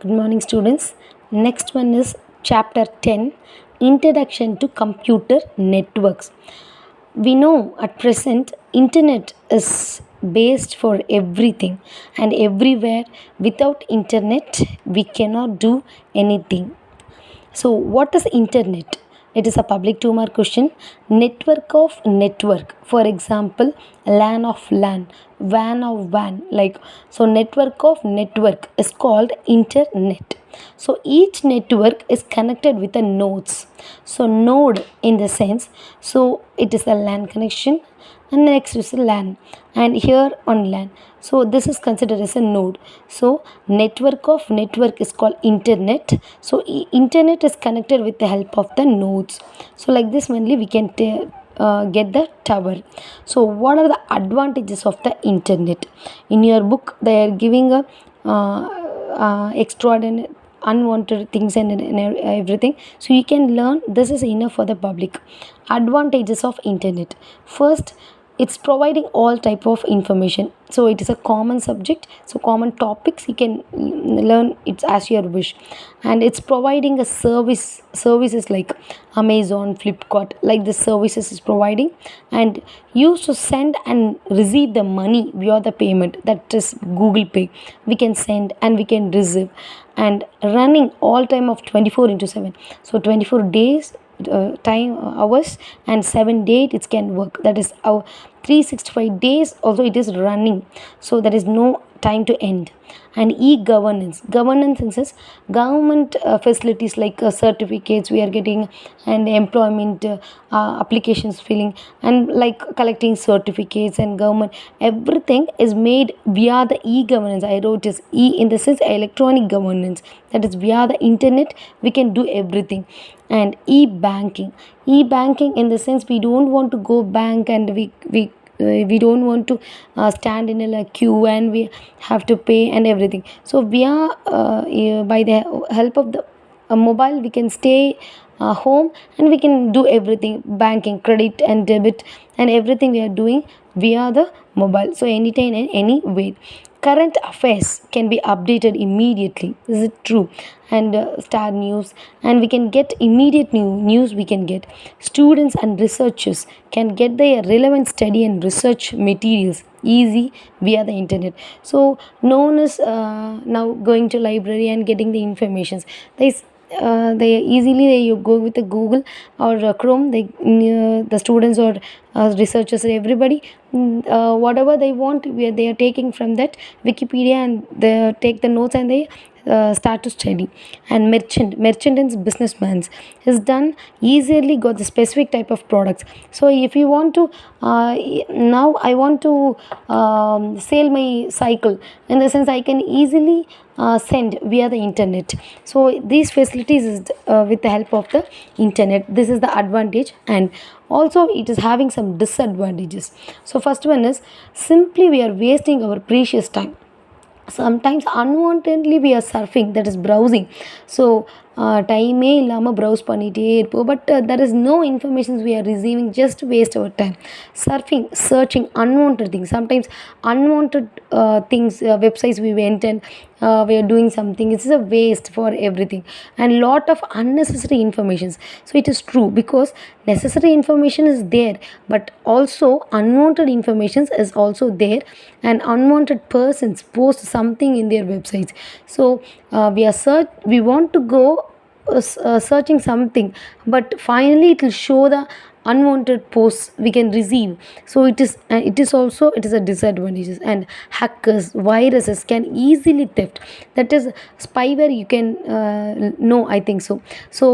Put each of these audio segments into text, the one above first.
Good morning, students. Next one is chapter 10, Introduction to Computer Networks. We know at present internet is based for everything and everywhere. Without internet we cannot do anything. So, what is internet? It is a public 2 mark question. Network of network. For example, LAN of LAN, WAN of WAN. Like so, network of network is called internet. So each network is connected with a nodes. So node in the sense, so it is a LAN connection, and next is a LAN, and here on LAN. So this is considered as a node. So network of network is called internet. So internet is connected with the help of the nodes. So like this only we can get the tower. So what are the advantages of the internet? In your book they are giving a extraordinary unwanted things and everything, so you can learn. This is enough for the public. Advantages of internet: first, it's providing all type of information. So it is a common subject, so common topics you can learn it as your wish. And it's providing a services like Amazon, Flipkart, like the services is providing, and used to send and receive the money via the payment, that is Google Pay. We can send and we can receive, and running all time of 24 into 7. So 24 days time hours and 7 days it can work, that is our 365 days also it is running, so there is no time to end. And e-governance, governance in says government facilities like certificates we are getting, and employment applications filling, and like collecting certificates and government, everything is made via the e-governance. I wrote is e in the sense electronic governance, that is via the internet we can do everything. And e-banking, e-banking in the sense we don't want to go bank, and we don't want to stand in a queue and we have to pay and everything. So we are by the help of the mobile we can stay home and we can do everything, banking, credit and debit, and everything we are doing via the mobile. So anytime and any way. Current affairs can be updated immediately, is it true? And star news, and we can get immediate news we can get. Students and researchers can get their relevant study and research materials easy via the internet. So no one is now going to library and getting the informations. They easily you go with the Google or Chrome. The students or researchers, everybody, whatever they want, they are taking from that Wikipedia, and they take the notes and they start to study. And merchant and businessmen is done easily got the specific type of products. So if you want to now I want to sell my cycle, in the sense I can easily send via the internet. So these facilities is with the help of the internet. This is the advantage, and also it is having some disadvantages. So first one is simply we are wasting our precious time. Sometimes unwantedly we are surfing, that is browsing. So டைமே இல்லாமல் browse பண்ணிகிட்டே இருப்போம், but there is no information we are receiving, just waste our time surfing, searching unwanted things. Sometimes unwanted things, websites we went and we are doing something, it's a waste for everything. And lot of unnecessary informations. So it is true, because necessary information is there, but also unwanted information is also there, and unwanted persons post something in their websites. So we want to go searching something, but finally it will show the unwanted posts we can receive. So it is also it is a disadvantages. And hackers, viruses can easily theft, that is spyware you can know, I think so. So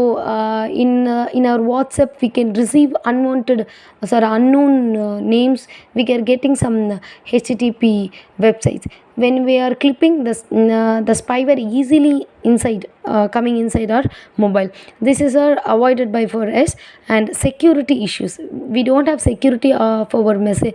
in our WhatsApp we can receive unwanted unknown names. We are getting some HTTP websites. When we are clipping the spyware easily inside coming inside our mobile. This is avoided by for us. And security issues, we don't have security of our message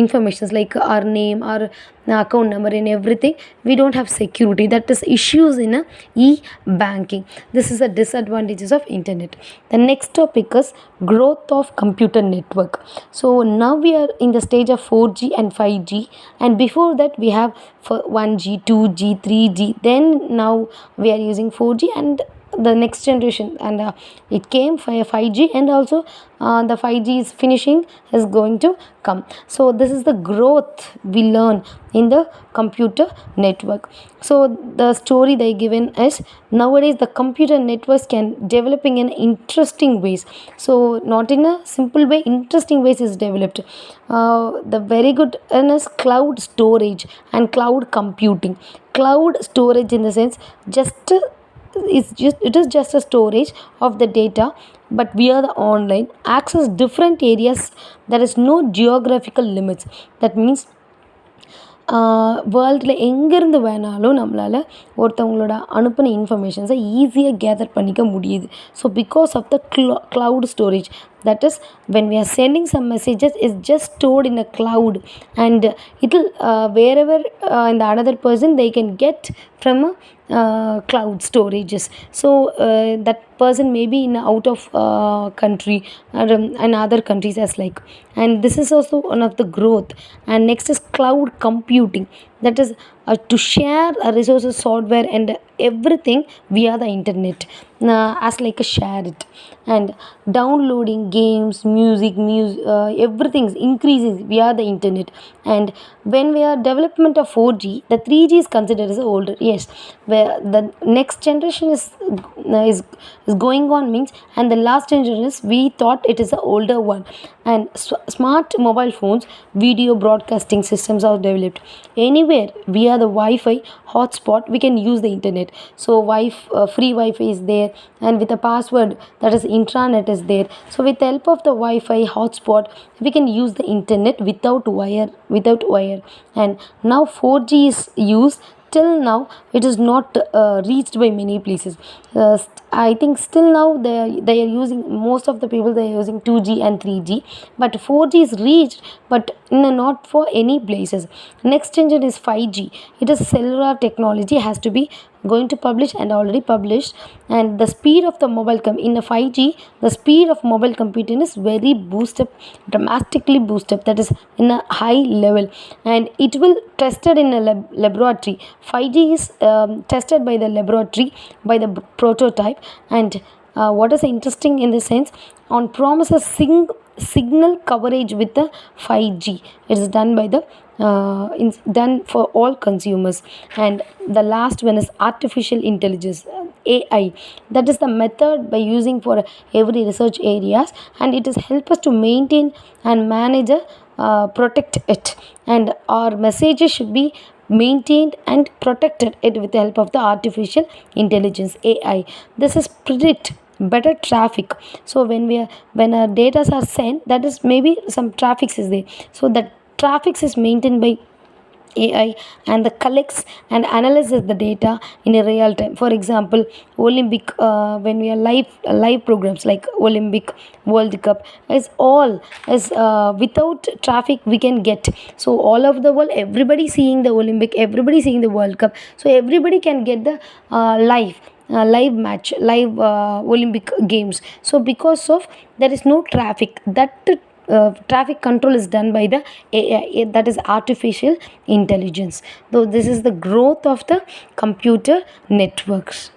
informations like our name, our account number and everything, we don't have security. That is issues in a e-banking. This is the disadvantages of internet. The next topic is growth of computer network. So now we are in the stage of 4G and 5G, and before that we have 1G, 2G, 3G, then now we are using 4G and the next generation, and it came 5G, and also the 5G is finishing, is going to come. So this is the growth we learn in the computer network. So the story they given is, nowadays the computer networks can developing in interesting ways. So not in a simple way, interesting ways is developed. The very good is cloud storage and cloud computing. Cloud storage in the sense, just it is just a storage of the data, but via the online access different areas. There is no geographical limits. That means வேர்ல்டில் எங்கேருந்து வேணாலும் நம்மளால் ஒருத்தவங்களோட அனுப்பின இன்ஃபர்மேஷன்ஸை ஈஸியாக gather பண்ணிக்க முடியுது. So because of the cloud storage, that is, when we are sending some messages, is just stored in a cloud, and it will wherever in the another person they can get from cloud storages. So that person may be in out of country, and other countries as like, and this is also one of the growth. And next is cloud computing, that is to share resources, software and everything via the internet, as like a share it. And downloading games, music, everything is increasing via the internet. And when we are development of 4G, the 3G is considered as older, yes, where the next generation is going on means, and the last generation is, we thought it is the older one. And smart mobile phones, video broadcasting systems are developed. Anywhere via the Wi-Fi hotspot we can use the internet. So free Wi-Fi is there, and with a password, that is intranet is there. So with the help of the Wi-Fi hotspot we can use the internet without wire. And now 4G is used. Till now it is not reached by many places. I think still now they are using, most of the people they are using 2G and 3G, but 4G is reached, but not for any places. Next engine is 5G. It is cellular technology, has to be going to publish and already published. And the speed of the in the 5G, the speed of mobile computing is very dramatically boosted, that is in a high level, and it will tested in a laboratory. 5G is tested by the laboratory, by the prototype. And what is interesting in the sense, on promises signal coverage with the 5G, it is done by the done for all consumers. And the last one is artificial intelligence, AI. That is the method by using for every research areas, and it is help us to maintain and manage protect it, and our messages should be maintained and protected it with the help of the artificial intelligence, AI. This is predict better traffic. So when our data are sent, that is maybe some traffic is there, so that traffic is maintained by AI, and the collects and analyzes the data in a real time. For example, Olympic, when we are live programs like Olympic, World Cup, is all is without traffic we can get. So all of the world, everybody seeing the Olympic, everybody seeing the World Cup, so everybody can get the live match, live Olympic games. So because of there is no traffic, that traffic control is done by the AI, that is artificial intelligence. Though this is the growth of the computer networks.